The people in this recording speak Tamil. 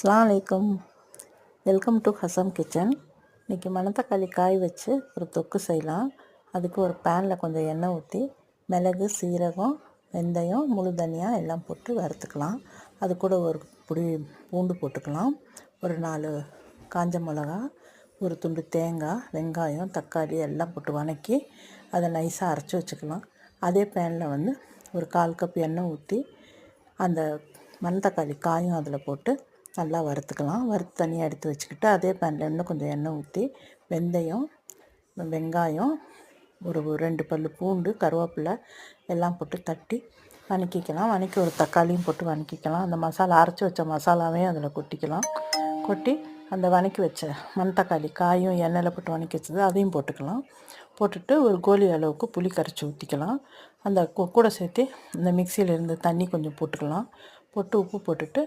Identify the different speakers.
Speaker 1: அஸ்ஸலாமு அலைக்கும். Welcome to Hasam kitchen. இன்றைக்கி மணத்தக்காளி காய் வச்சு ஒரு தொக்கு செய்யலாம். அதுக்கு ஒரு பேனில் கொஞ்சம் எண்ணெய் ஊற்றி மிளகு, சீரகம், வெந்தயம், முழு தனியா எல்லாம் போட்டு வறுத்துக்கலாம். அது கூட ஒரு பொடி பூண்டு போட்டுக்கலாம். ஒரு 4 காஞ்ச மிளகா, ஒரு துண்டு தேங்காய், வெங்காயம், தக்காளி எல்லாம் போட்டு வதக்கி அதை நைஸாக அரைச்சி வச்சுக்கலாம். அதே பேனில் ஒரு 1/4 கப் எண்ணெய் ஊற்றி அந்த மணத்தக்காளி காயும் அதில் போட்டு நல்லா வறுத்துக்கலாம். வறுத்து தனியாக எடுத்து வச்சுக்கிட்டு அதே பேனில் இன்னும் கொஞ்சம் எண்ணெய் ஊற்றி வெந்தயம், வெங்காயம், ஒரு 2 பல் பூண்டு, கருவேப்பிலை எல்லாம் போட்டு தட்டி வதக்கிக்கலாம். வதக்கி ஒரு தக்காளியும் போட்டு வதக்கிக்கலாம். அந்த மசாலா அரைச்சி வச்ச மசாலாவையும் அதில் கொட்டிக்கலாம். கொட்டி அந்த வதக்கி வச்ச மணத்தக்காளி காயும் எண்ணெயில் போட்டு வதக்கி வச்சது அதையும் போட்டுக்கலாம். போட்டுட்டு ஒரு கோலி அளவுக்கு புளி கரைச்சி ஊற்றிக்கலாம். அந்த கூட சேர்த்து இந்த மிக்சியில் இருந்து தண்ணி கொஞ்சம் போட்டுக்கலாம். போட்டு உப்பு போட்டுட்டு